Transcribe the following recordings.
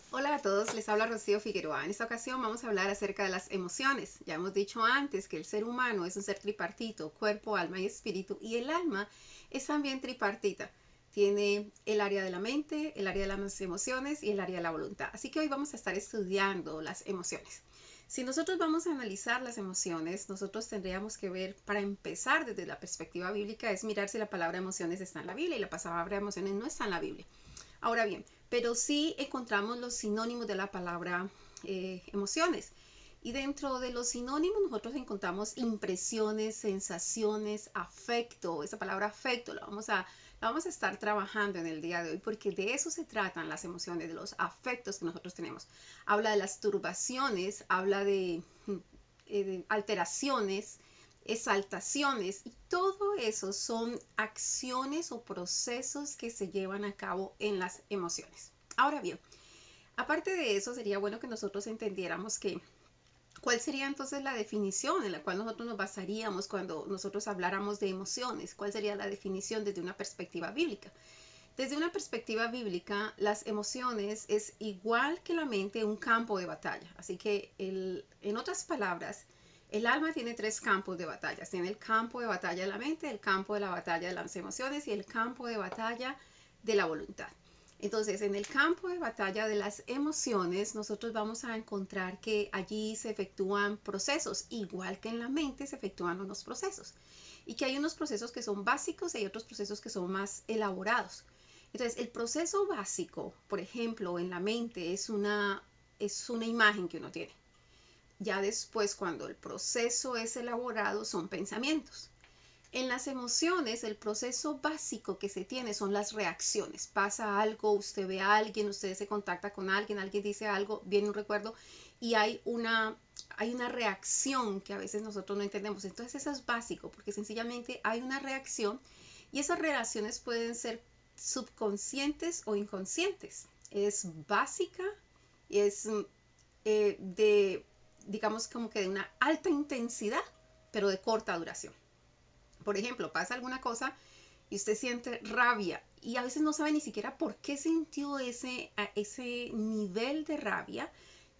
Hola a todos, les habla Rocío Figueroa. En esta ocasión vamos a hablar acerca de las emociones. Ya hemos dicho antes que el ser humano es un ser tripartito, cuerpo, alma y espíritu, y el alma es también tripartita. Tiene el área de la mente, el área de las emociones y el área de la voluntad. Así que hoy vamos a estar estudiando las emociones. Si nosotros vamos a analizar las emociones, nosotros tendríamos que ver, para empezar desde la perspectiva bíblica, es mirar si la palabra emociones está en la Biblia y la palabra emociones no está en la Biblia. Ahora bien, pero sí encontramos los sinónimos de la palabra emociones. Y dentro de los sinónimos nosotros encontramos impresiones, sensaciones, afecto. Esa palabra afecto la vamos a estar trabajando en el día de hoy porque de eso se tratan las emociones, de los afectos que nosotros tenemos. Habla de las turbaciones, habla de alteraciones, exaltaciones, y todo eso son acciones o procesos que se llevan a cabo en las emociones. Ahora bien, aparte de eso, sería bueno que nosotros entendiéramos que cuál sería entonces la definición en la cual nosotros nos basaríamos cuando nosotros habláramos de emociones, cuál sería la definición desde una perspectiva bíblica. Desde una perspectiva bíblica, las emociones es igual que la mente un campo de batalla. Así que, en otras palabras, el alma tiene tres campos de batalla. Tiene el campo de batalla de la mente, el campo de la batalla de las emociones y el campo de batalla de la voluntad. Entonces, en el campo de batalla de las emociones, nosotros vamos a encontrar que allí se efectúan procesos, igual que en la mente se efectúan unos procesos. Y que hay unos procesos que son básicos y hay otros procesos que son más elaborados. Entonces, el proceso básico, por ejemplo, en la mente es una imagen que uno tiene. Ya después, cuando el proceso es elaborado, son pensamientos. En las emociones, el proceso básico que se tiene son las reacciones. Pasa algo, usted ve a alguien, usted se contacta con alguien, alguien dice algo, viene un recuerdo y hay una reacción que a veces nosotros no entendemos. Entonces eso es básico porque sencillamente hay una reacción y esas reacciones pueden ser subconscientes o inconscientes. Es básica y es digamos, como que de una alta intensidad, pero de corta duración. Por ejemplo, pasa alguna cosa y usted siente rabia y a veces no sabe ni siquiera por qué sintió ese nivel de rabia,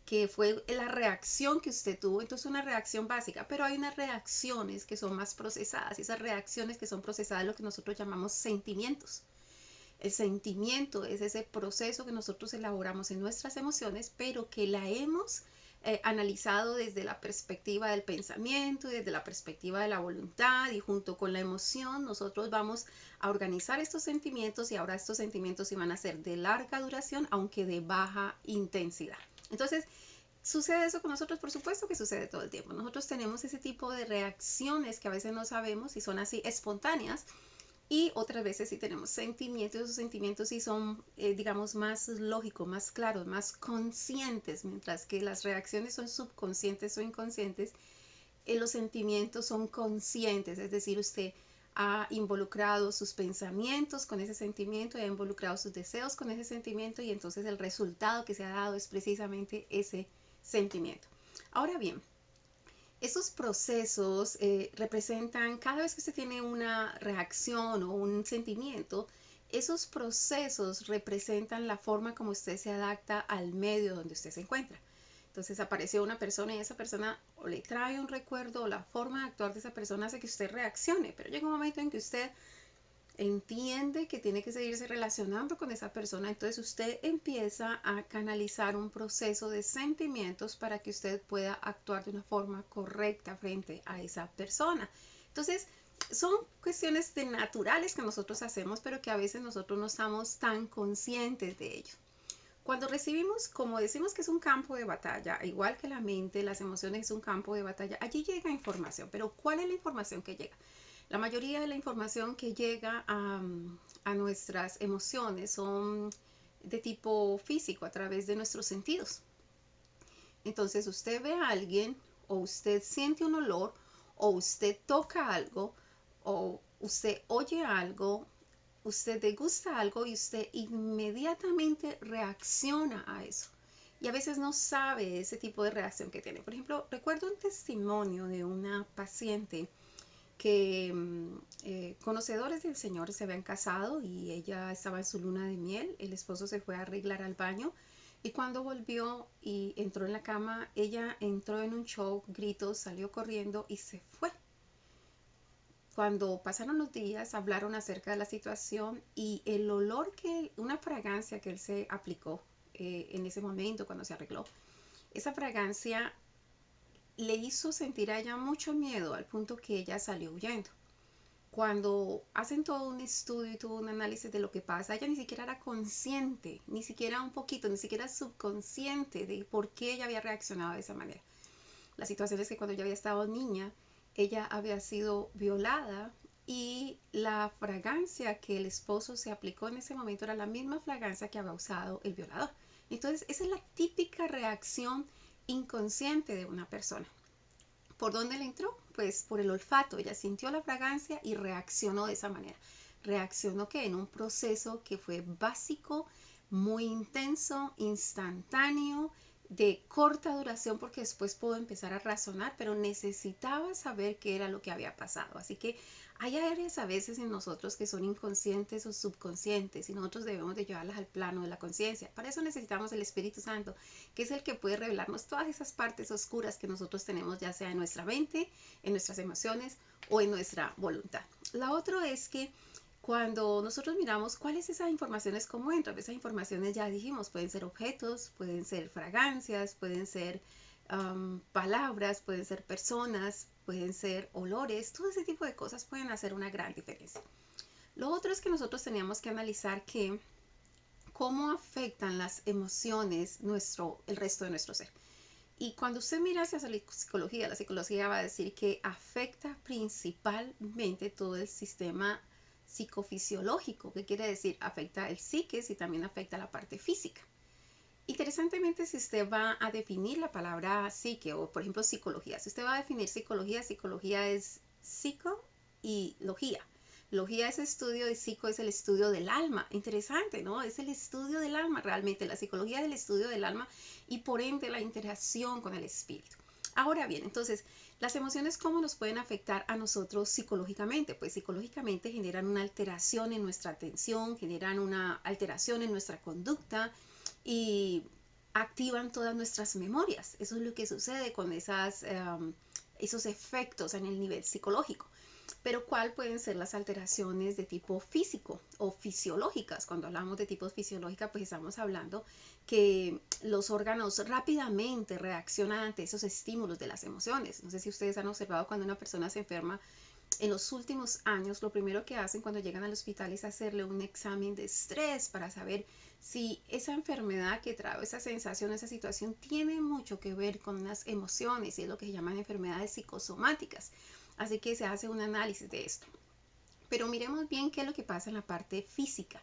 que fue la reacción que usted tuvo. Entonces, una reacción básica, pero hay unas reacciones que son más procesadas, y esas reacciones que son procesadas lo que nosotros llamamos sentimientos. El sentimiento es ese proceso que nosotros elaboramos en nuestras emociones, pero que la hemos analizado desde la perspectiva del pensamiento y desde la perspectiva de la voluntad, y junto con la emoción nosotros vamos a organizar estos sentimientos, y ahora estos sentimientos iban a ser de larga duración aunque de baja intensidad. Entonces, ¿sucede eso con nosotros? Por supuesto que sucede todo el tiempo. Nosotros tenemos ese tipo de reacciones que a veces no sabemos si son así espontáneas, y otras veces sí tenemos sentimientos. Esos sentimientos sí son, digamos, más lógicos, más claros, más conscientes, mientras que las reacciones son subconscientes o inconscientes. Los sentimientos son conscientes, es decir, usted ha involucrado sus pensamientos con ese sentimiento y ha involucrado sus deseos con ese sentimiento, y entonces el resultado que se ha dado es precisamente ese sentimiento. Ahora bien, esos procesos representan, cada vez que usted tiene una reacción o un sentimiento, esos procesos representan la forma como usted se adapta al medio donde usted se encuentra. Entonces aparece una persona y esa persona o le trae un recuerdo, o la forma de actuar de esa persona hace que usted reaccione, pero llega un momento en que usted entiende que tiene que seguirse relacionando con esa persona. Entonces usted empieza a canalizar un proceso de sentimientos para que usted pueda actuar de una forma correcta frente a esa persona. Entonces, son cuestiones de naturales que nosotros hacemos, pero que a veces nosotros no estamos tan conscientes de ello. Cuando recibimos, como decimos que es un campo de batalla, igual que la mente, las emociones es un campo de batalla, allí llega información. Pero ¿cuál es la información que llega? La mayoría de la información que llega a nuestras emociones son de tipo físico, a través de nuestros sentidos. Entonces usted ve a alguien, o usted siente un olor, o usted toca algo, o usted oye algo, usted degusta algo y usted inmediatamente reacciona a eso. Y a veces no sabe ese tipo de reacción que tiene. Por ejemplo, recuerdo un testimonio de una paciente que conocedores del Señor se habían casado y ella estaba en su luna de miel. El esposo se fue a arreglar al baño Y cuando volvió y entró en la cama, ella entró en un shock, gritos, salió corriendo y se fue. Cuando pasaron los días, hablaron acerca de la situación y el olor una fragancia que él se aplicó en ese momento cuando se arregló, esa fragancia le hizo sentir a ella mucho miedo al punto que ella salió huyendo. Cuando hacen todo un estudio y todo un análisis de lo que pasa, ella ni siquiera era consciente, ni siquiera un poquito, ni siquiera subconsciente de por qué ella había reaccionado de esa manera. La situación es que cuando ella había estado niña, ella había sido violada y la fragancia que el esposo se aplicó en ese momento era la misma fragancia que había usado el violador. Entonces, esa es la típica reacción inconsciente de una persona. ¿Por dónde le entró? Pues por el olfato. Ella sintió la fragancia y reaccionó de esa manera. Reaccionó que en un proceso que fue básico, muy intenso, instantáneo, de corta duración, porque después pudo empezar a razonar, pero necesitaba saber qué era lo que había pasado. Así que hay áreas a veces en nosotros que son inconscientes o subconscientes y nosotros debemos de llevarlas al plano de la conciencia. Para eso necesitamos el Espíritu Santo, que es el que puede revelarnos todas esas partes oscuras que nosotros tenemos, ya sea en nuestra mente, en nuestras emociones o en nuestra voluntad. La otra es que cuando nosotros miramos cuáles esas informaciones, cómo entran, esas informaciones ya dijimos, pueden ser objetos, pueden ser fragancias, pueden ser palabras, pueden ser personas, pueden ser olores, todo ese tipo de cosas pueden hacer una gran diferencia. Lo otro es que nosotros teníamos que analizar cómo afectan las emociones el resto de nuestro ser. Y cuando usted mira hacia la psicología va a decir que afecta principalmente todo el sistema psicofisiológico, que quiere decir afecta el psiquis y también afecta la parte física. Interesantemente, si usted va a definir la palabra psique o por ejemplo psicología, si usted va a definir psicología, psicología es psico y logía. Logía es estudio y psico es el estudio del alma. Interesante, ¿no? Es el estudio del alma realmente. La psicología es el estudio del alma y por ende la interacción con el espíritu. Ahora bien, entonces, las emociones, ¿cómo nos pueden afectar a nosotros psicológicamente? Pues psicológicamente generan una alteración en nuestra atención, generan una alteración en nuestra conducta y activan todas nuestras memorias. Eso es lo que sucede con esos efectos en el nivel psicológico. Pero ¿cuál pueden ser las alteraciones de tipo físico o fisiológicas? Cuando hablamos de tipo fisiológica, pues estamos hablando que los órganos rápidamente reaccionan ante esos estímulos de las emociones. No sé si ustedes han observado cuando una persona se enferma. En los últimos años, lo primero que hacen cuando llegan al hospital es hacerle un examen de estrés para saber si esa enfermedad que trae esa sensación, esa situación, tiene mucho que ver con las emociones y es lo que se llaman enfermedades psicosomáticas. Así que se hace un análisis de esto. Pero miremos bien qué es lo que pasa en la parte física.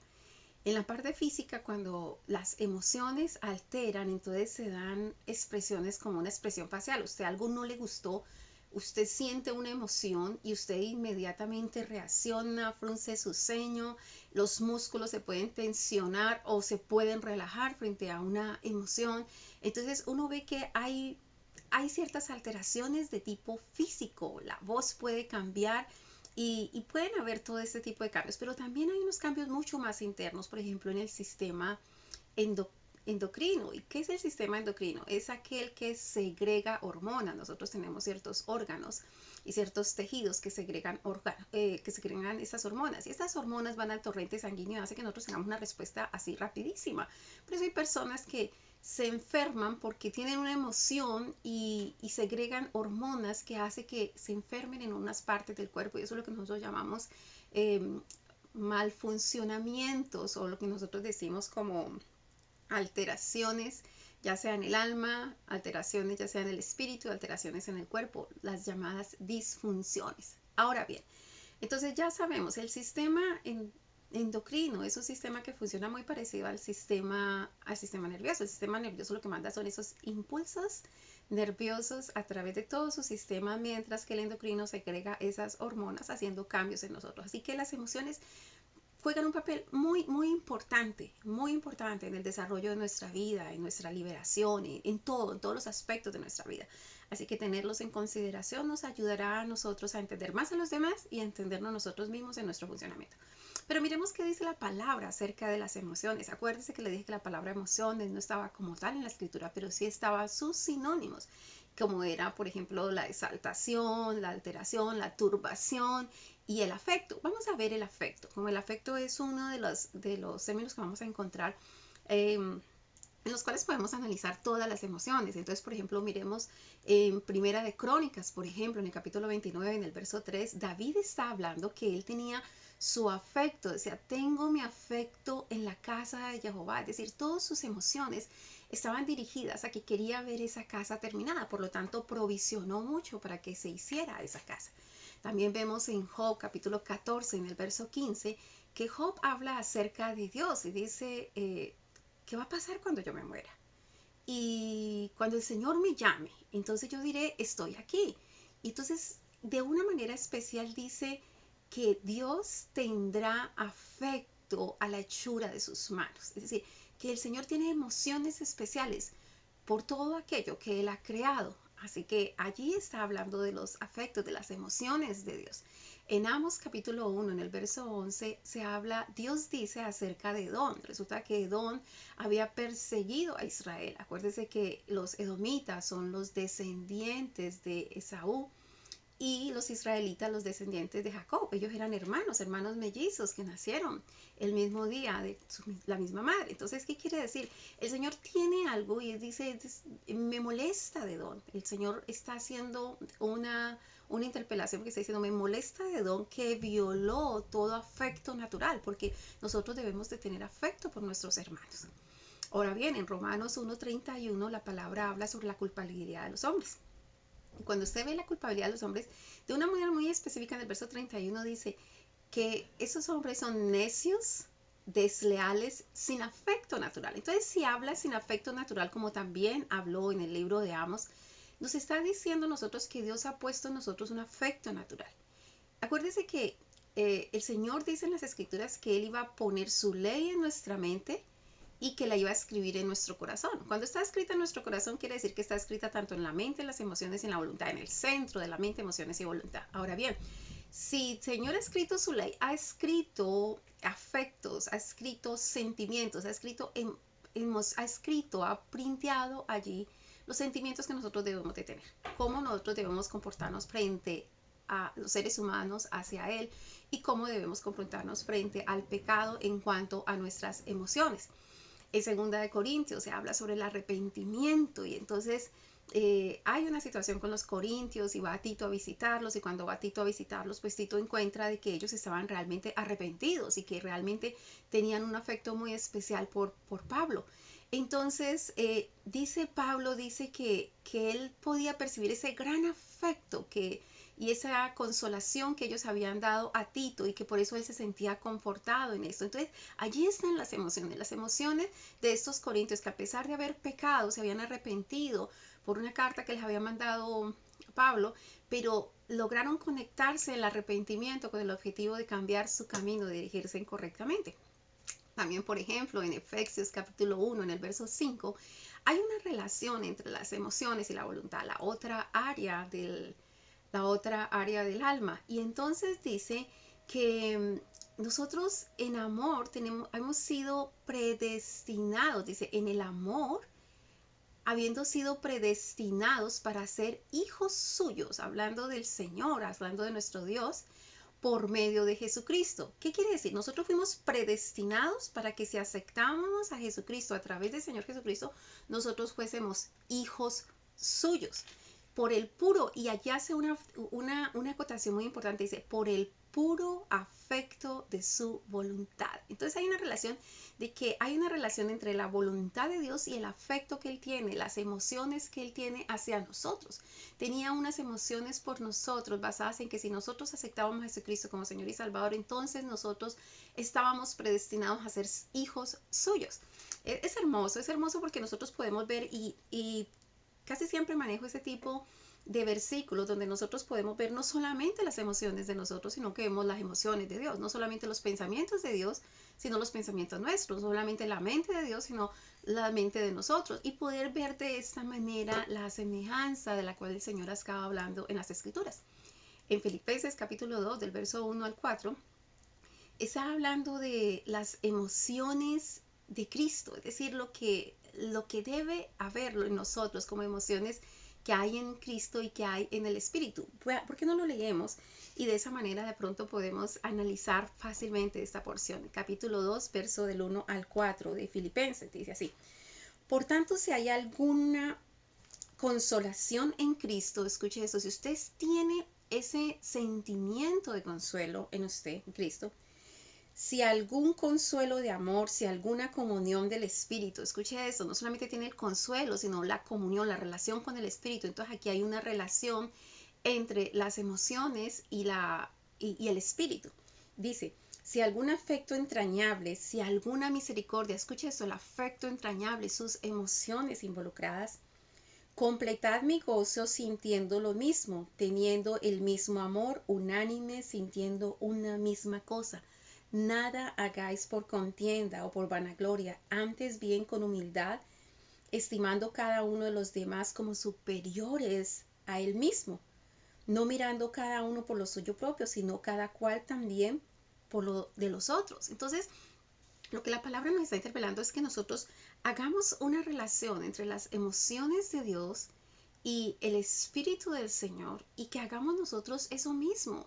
En la parte física, cuando las emociones alteran, entonces se dan expresiones como una expresión facial. Usted algo no le gustó, usted siente una emoción y usted inmediatamente reacciona, frunce su ceño, los músculos se pueden tensionar o se pueden relajar frente a una emoción. Entonces uno ve que hay ciertas alteraciones de tipo físico, la voz puede cambiar y pueden haber todo este tipo de cambios, pero también hay unos cambios mucho más internos, por ejemplo, en el sistema endocrino. ¿Y qué es el sistema endocrino? Es aquel que segrega hormonas. Nosotros tenemos ciertos órganos y ciertos tejidos que segregan esas hormonas. Y estas hormonas van al torrente sanguíneo y hace que nosotros tengamos una respuesta así rapidísima. Por eso hay personas que se enferman porque tienen una emoción y segregan hormonas que hace que se enfermen en unas partes del cuerpo y eso es lo que nosotros llamamos malfuncionamientos o lo que nosotros decimos como alteraciones, ya sea en el alma, alteraciones ya sea en el espíritu, alteraciones en el cuerpo, las llamadas disfunciones. Ahora bien, entonces ya sabemos, el sistema endocrino es un sistema que funciona muy parecido al sistema nervioso. El sistema nervioso lo que manda son esos impulsos nerviosos a través de todo su sistema, mientras que el endocrino segrega esas hormonas haciendo cambios en nosotros. Así que las emociones juegan un papel muy importante en el desarrollo de nuestra vida, en nuestra liberación, en todos los aspectos de nuestra vida. Así que tenerlos en consideración nos ayudará a nosotros a entender más a los demás y a entendernos nosotros mismos en nuestro funcionamiento. Pero miremos qué dice la palabra acerca de las emociones. Acuérdense que le dije que la palabra emociones no estaba como tal en la escritura, pero sí estaban sus sinónimos, como era, por ejemplo, la exaltación, la alteración, la turbación y el afecto. Vamos a ver el afecto. Como el afecto es uno de los términos que vamos a encontrar en los cuales podemos analizar todas las emociones. Entonces, por ejemplo, miremos en Primera de Crónicas, por ejemplo, en el capítulo 29, en el verso 3, David está hablando que él tenía su afecto, decía, tengo mi afecto en la casa de Jehová, es decir, todas sus emociones estaban dirigidas a que quería ver esa casa terminada, por lo tanto provisionó mucho para que se hiciera esa casa. También vemos en Job capítulo 14, en el verso 15, que Job habla acerca de Dios y dice, ¿qué va a pasar cuando yo me muera? Y cuando el Señor me llame, entonces yo diré, estoy aquí. Y entonces, de una manera especial dice que Dios tendrá afecto a la hechura de sus manos. Es decir, que el Señor tiene emociones especiales por todo aquello que Él ha creado. Así que allí está hablando de los afectos, de las emociones de Dios. En Amos capítulo 1, en el verso 11, se habla, Dios dice acerca de Edom. Resulta que Edom había perseguido a Israel. Acuérdese que los edomitas son los descendientes de Esaú y los israelitas los descendientes de Jacob. Ellos eran hermanos, hermanos mellizos que nacieron el mismo día de la misma madre. Entonces, ¿qué quiere decir? El Señor tiene algo y dice, me molesta de Edom. El Señor está haciendo una interpelación porque está diciendo, me molesta de Edom que violó todo afecto natural, porque nosotros debemos de tener afecto por nuestros hermanos. Ahora bien, en Romanos 1:31 la palabra habla sobre la culpabilidad de los hombres. Cuando usted ve la culpabilidad de los hombres, de una manera muy específica en el verso 31 dice que esos hombres son necios, desleales, sin afecto natural. Entonces, si habla sin afecto natural, como también habló en el libro de Amos, nos está diciendo nosotros que Dios ha puesto en nosotros un afecto natural. Acuérdese que el Señor dice en las Escrituras que Él iba a poner su ley en nuestra mente y que la iba a escribir en nuestro corazón. Cuando está escrita en nuestro corazón, quiere decir que está escrita tanto en la mente, en las emociones y en la voluntad, en el centro de la mente, emociones y voluntad. Ahora bien, si el Señor ha escrito su ley, ha escrito afectos, ha escrito sentimientos, ha printeado allí los sentimientos que nosotros debemos de tener, cómo nosotros debemos comportarnos frente a los seres humanos hacia Él y cómo debemos comportarnos frente al pecado en cuanto a nuestras emociones. En segunda de Corintios se habla sobre el arrepentimiento y entonces hay una situación con los corintios y va Tito a visitarlos y cuando va Tito a visitarlos pues Tito encuentra de que ellos estaban realmente arrepentidos y que realmente tenían un afecto muy especial por Pablo. Entonces dice Pablo, dice que él podía percibir ese gran afecto y esa consolación que ellos habían dado a Tito y que por eso él se sentía confortado en esto. Entonces, allí están las emociones de estos corintios que a pesar de haber pecado, se habían arrepentido por una carta que les había mandado Pablo, pero lograron conectarse el arrepentimiento con el objetivo de cambiar su camino, de dirigirse incorrectamente. También, por ejemplo, en Efesios capítulo 1, en el verso 5, hay una relación entre las emociones y la voluntad, la otra área del alma. Y entonces dice que nosotros en amor hemos sido predestinados, dice, en el amor, habiendo sido predestinados para ser hijos suyos, hablando del Señor, hablando de nuestro Dios, por medio de Jesucristo. ¿Qué quiere decir? Nosotros fuimos predestinados para que si aceptábamos a Jesucristo a través del Señor Jesucristo, nosotros fuésemos hijos suyos. Por el puro, y allí hace una acotación muy importante, dice, por el puro afecto de su voluntad. Entonces hay una relación entre la voluntad de Dios y el afecto que Él tiene, las emociones que Él tiene hacia nosotros. Tenía unas emociones por nosotros basadas en que si nosotros aceptábamos a Jesucristo como Señor y Salvador, entonces nosotros estábamos predestinados a ser hijos suyos. Es hermoso porque nosotros podemos ver y casi siempre manejo ese tipo de versículos donde nosotros podemos ver no solamente las emociones de nosotros, sino que vemos las emociones de Dios, no solamente los pensamientos de Dios, sino los pensamientos nuestros, no solamente la mente de Dios, sino la mente de nosotros, y poder ver de esta manera la semejanza de la cual el Señor estaba hablando en las Escrituras. En Filipenses capítulo 2, del verso 1 al 4, está hablando de las emociones de Cristo, es decir, lo que debe haberlo en nosotros como emociones que hay en Cristo y que hay en el Espíritu. ¿Por qué no lo leemos? Y de esa manera de pronto podemos analizar fácilmente esta porción. Capítulo 2, verso del 1 al 4 de Filipenses, dice así. Por tanto, si hay alguna consolación en Cristo, escuche eso, si usted tiene ese sentimiento de consuelo en usted, en Cristo, si algún consuelo de amor, si alguna comunión del Espíritu, escuche esto, no solamente tiene el consuelo, sino la comunión, la relación con el Espíritu. Entonces aquí hay una relación entre las emociones y el Espíritu. Dice, si algún afecto entrañable, si alguna misericordia, escuche esto, el afecto entrañable, sus emociones involucradas, completad mi gozo sintiendo lo mismo, teniendo el mismo amor, unánime, sintiendo una misma cosa. Nada hagáis por contienda o por vanagloria, antes bien con humildad, estimando cada uno de los demás como superiores a él mismo, no mirando cada uno por lo suyo propio, sino cada cual también por lo de los otros. Entonces, lo que la palabra nos está interpelando es que nosotros hagamos una relación entre las emociones de Dios y el Espíritu del Señor y que hagamos nosotros eso mismo.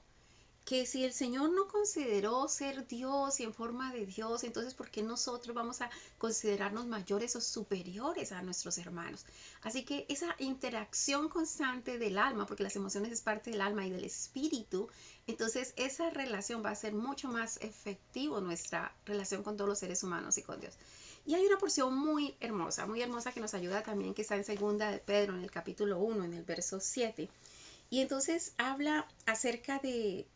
Que si el Señor no consideró ser Dios y en forma de Dios, entonces ¿por qué nosotros vamos a considerarnos mayores o superiores a nuestros hermanos? Así que esa interacción constante del alma, porque las emociones es parte del alma y del espíritu, entonces esa relación va a ser mucho más efectivo nuestra relación con todos los seres humanos y con Dios. Y hay una porción muy hermosa que nos ayuda también, que está en segunda de Pedro, en el capítulo 1, en el verso 7. Y entonces habla acerca de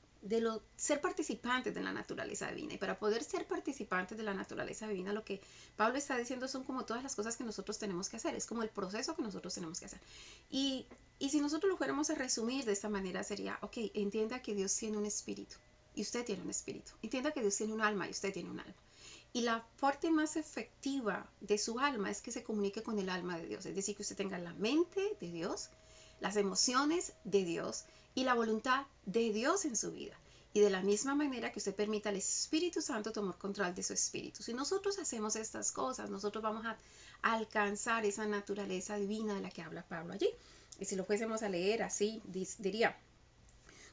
ser participantes de la naturaleza divina. Y para poder ser participantes de la naturaleza divina, lo que Pablo está diciendo son como todas las cosas que nosotros tenemos que hacer. Es como el proceso que nosotros tenemos que hacer. Y si nosotros lo fuéramos a resumir de esta manera sería, ok, entienda que Dios tiene un espíritu y usted tiene un espíritu. Entienda que Dios tiene un alma y usted tiene un alma. Y la parte más efectiva de su alma es que se comunique con el alma de Dios. Es decir, que usted tenga la mente de Dios, las emociones de Dios y la voluntad de Dios en su vida. Y de la misma manera que usted permita al Espíritu Santo tomar control de su espíritu. Si nosotros hacemos estas cosas, nosotros vamos a alcanzar esa naturaleza divina de la que habla Pablo allí. Y si lo fuésemos a leer así, diría,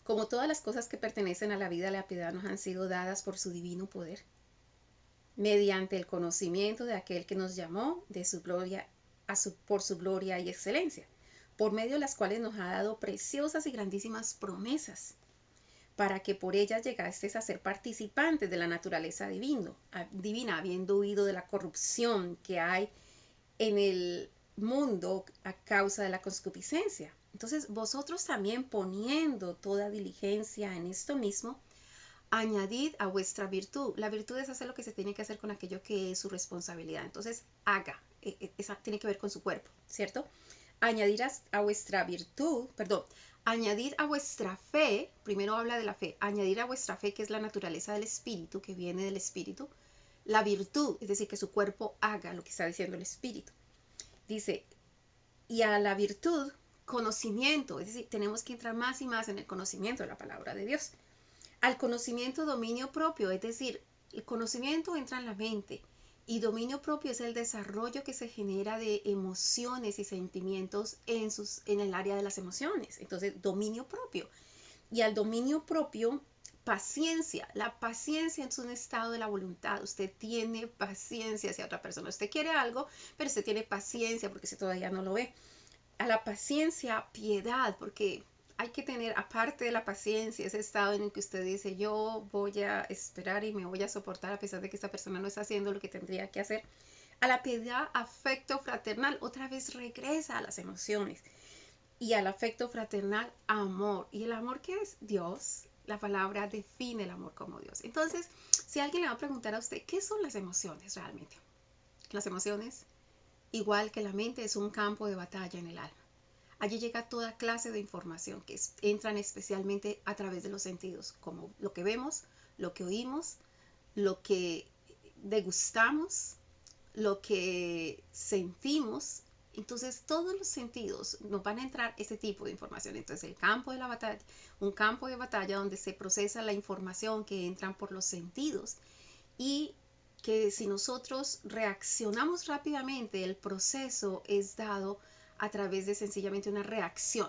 como todas las cosas que pertenecen a la vida y la piedad nos han sido dadas por su divino poder, mediante el conocimiento de aquel que nos llamó de su gloria por su gloria y excelencia, por medio de las cuales nos ha dado preciosas y grandísimas promesas, para que por ellas llegasteis a ser participantes de la naturaleza divina, habiendo huido de la corrupción que hay en el mundo a causa de la concupiscencia. Entonces, vosotros también poniendo toda diligencia en esto mismo, añadid a vuestra virtud. La virtud es hacer lo que se tiene que hacer con aquello que es su responsabilidad. Entonces, haga. Esa tiene que ver con su cuerpo, ¿cierto? Añadir a vuestra virtud, perdón, añadir a vuestra fe, primero habla de la fe, añadir a vuestra fe, que es la naturaleza del espíritu, que viene del espíritu, la virtud, es decir, que su cuerpo haga lo que está diciendo el espíritu. Dice, y a la virtud, conocimiento, es decir, tenemos que entrar más y más en el conocimiento de la palabra de Dios. Al conocimiento, dominio propio, es decir, el conocimiento entra en la mente y dominio propio es el desarrollo que se genera de emociones y sentimientos en el área de las emociones. Entonces, dominio propio. Y al dominio propio, paciencia. La paciencia es un estado de la voluntad. Usted tiene paciencia hacia otra persona. Usted quiere algo, pero usted tiene paciencia porque usted todavía no lo ve. A la paciencia, piedad, porque hay que tener, aparte de la paciencia, ese estado en el que usted dice, yo voy a esperar y me voy a soportar a pesar de que esta persona no está haciendo lo que tendría que hacer. A la piedad, afecto fraternal, otra vez regresa a las emociones. Y al afecto fraternal, amor. ¿Y el amor qué es? Dios. La palabra define el amor como Dios. Entonces, si alguien le va a preguntar a usted, ¿qué son las emociones realmente? Las emociones, igual que la mente, es un campo de batalla en el alma. Allí llega toda clase de información que entran especialmente a través de los sentidos, como lo que vemos, lo que oímos, lo que degustamos, lo que sentimos Entonces todos los sentidos nos van a entrar ese tipo de información. Entonces el campo de la batalla, un campo de batalla donde se procesa la información que entran por los sentidos y que si nosotros reaccionamos rápidamente, el proceso es dado a través de sencillamente una reacción,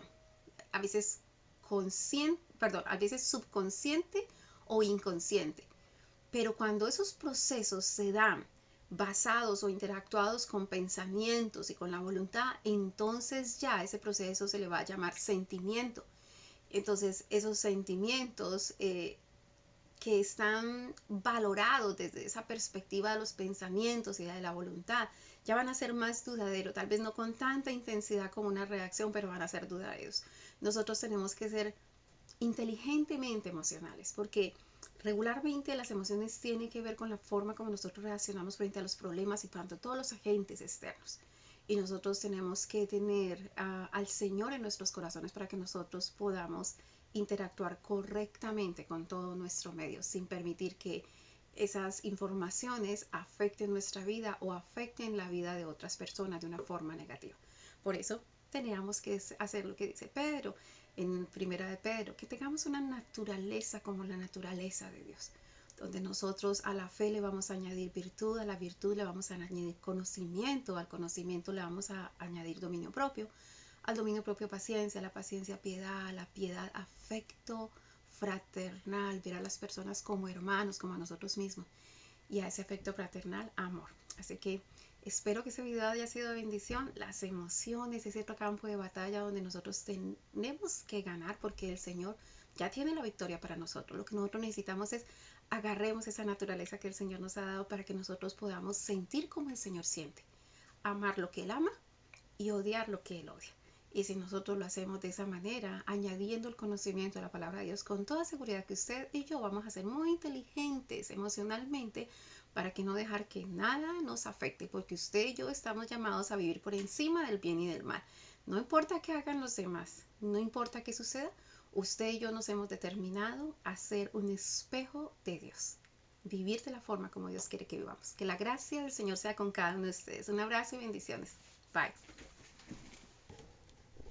a veces consciente, perdón, a veces subconsciente o inconsciente. Pero cuando esos procesos se dan basados o interactuados con pensamientos y con la voluntad, entonces ya ese proceso se le va a llamar sentimiento. Entonces esos sentimientos que están valorados desde esa perspectiva de los pensamientos y de la voluntad, ya van a ser más duraderos, tal vez no con tanta intensidad como una reacción, pero van a ser duraderos. Nosotros tenemos que ser inteligentemente emocionales, porque regularmente las emociones tienen que ver con la forma como nosotros reaccionamos frente a los problemas y tanto todos los agentes externos. Y nosotros tenemos que tener al Señor en nuestros corazones para que nosotros podamos interactuar correctamente con todo nuestro medio, sin permitir que esas informaciones afecten nuestra vida o afecten la vida de otras personas de una forma negativa. Por eso teníamos que hacer lo que dice Pedro en Primera de Pedro, que tengamos una naturaleza como la naturaleza de Dios, donde nosotros a la fe le vamos a añadir virtud, a la virtud le vamos a añadir conocimiento, al conocimiento le vamos a añadir dominio propio, al dominio propio paciencia, a la paciencia piedad, a la piedad afecto fraternal, ver a las personas como hermanos, como a nosotros mismos, y a ese afecto fraternal, amor. Así que espero que ese video haya sido de bendición. Las emociones es otro campo de batalla donde nosotros tenemos que ganar porque el Señor ya tiene la victoria para nosotros. Lo que nosotros necesitamos es agarremos esa naturaleza que el Señor nos ha dado para que nosotros podamos sentir como el Señor siente, amar lo que Él ama y odiar lo que Él odia. Y si nosotros lo hacemos de esa manera, añadiendo el conocimiento de la palabra de Dios, con toda seguridad que usted y yo vamos a ser muy inteligentes emocionalmente para que no dejar que nada nos afecte, porque usted y yo estamos llamados a vivir por encima del bien y del mal. No importa qué hagan los demás, no importa qué suceda, usted y yo nos hemos determinado a ser un espejo de Dios. Vivir de la forma como Dios quiere que vivamos. Que la gracia del Señor sea con cada uno de ustedes. Un abrazo y bendiciones. Bye.